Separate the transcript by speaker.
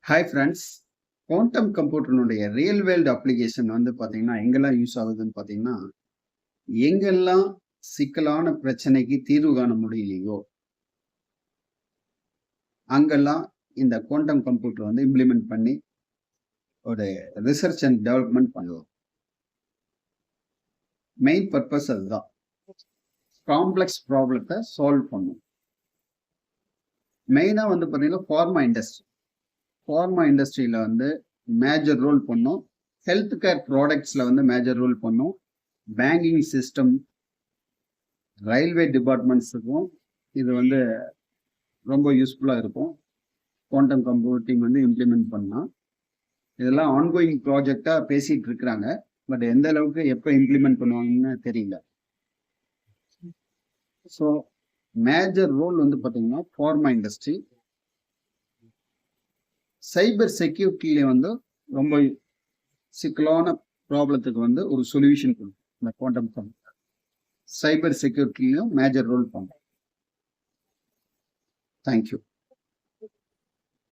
Speaker 1: Hi friends, quantum கம்ப்யூட்டருடைய real world application வந்து பார்த்தீங்கன்னா எங்கெல்லாம் யூஸ் ஆகுதுன்னு பார்த்தீங்கன்னா, எங்கெல்லாம் சிக்கலான பிரச்சனைக்கு தீர்வு காண முடியலையோ அங்கெல்லாம் இந்த குவாண்டம் கம்ப்யூட்டர் வந்து இம்ப்ளிமெண்ட் பண்ணி ஒரு ரிசர்ச் அண்ட் டெவலப்மெண்ட் பண்ணுவோம். மெயின் பர்பஸ் அதுதான். காம்ப்ளெக்ஸ் ப்ராப்ளத்தை சால்வ் பண்ணும். மெயினாக வந்து பார்த்தீங்கன்னா ஃபார்மா இண்டஸ்ட்ரியில் வந்து மேஜர் ரோல் பண்ணும். ஹெல்த் கேர் ப்ராடக்ட்ஸில் வந்து மேஜர் ரோல் பண்ணும். பேங்கிங் சிஸ்டம், ரயில்வே டிபார்ட்மெண்ட்ஸுக்கும் இது வந்து ரொம்ப யூஸ்ஃபுல்லாக இருக்கும். குவாண்டம் கம்ப்யூட்டிங் வந்து இம்ப்ளிமெண்ட் பண்ணால் இதெல்லாம் ஆன்கோயிங் ப்ராஜெக்டாக பேசிகிட்டு இருக்கிறாங்க. பட் எந்த அளவுக்கு எப்போ இம்ப்ளிமெண்ட் பண்ணுவாங்கன்னு தெரியல. ஸோ மேஜர் ரோல் வந்து பார்த்தீங்கன்னா ஃபார்மா இண்டஸ்ட்ரி. சைபர் செக்யூரிட்டியில வந்து ரொம்ப சிக்கலான ப்ராப்ளத்துக்கு வந்து ஒரு சொல்யூஷன் கொடுக்கும் இந்த குவாண்டம் கம்ப்யூட்டர். சைபர் செக்யூரிட்டிலையும் மேஜர் ரோல் பண்ணும். தேங்க்யூ.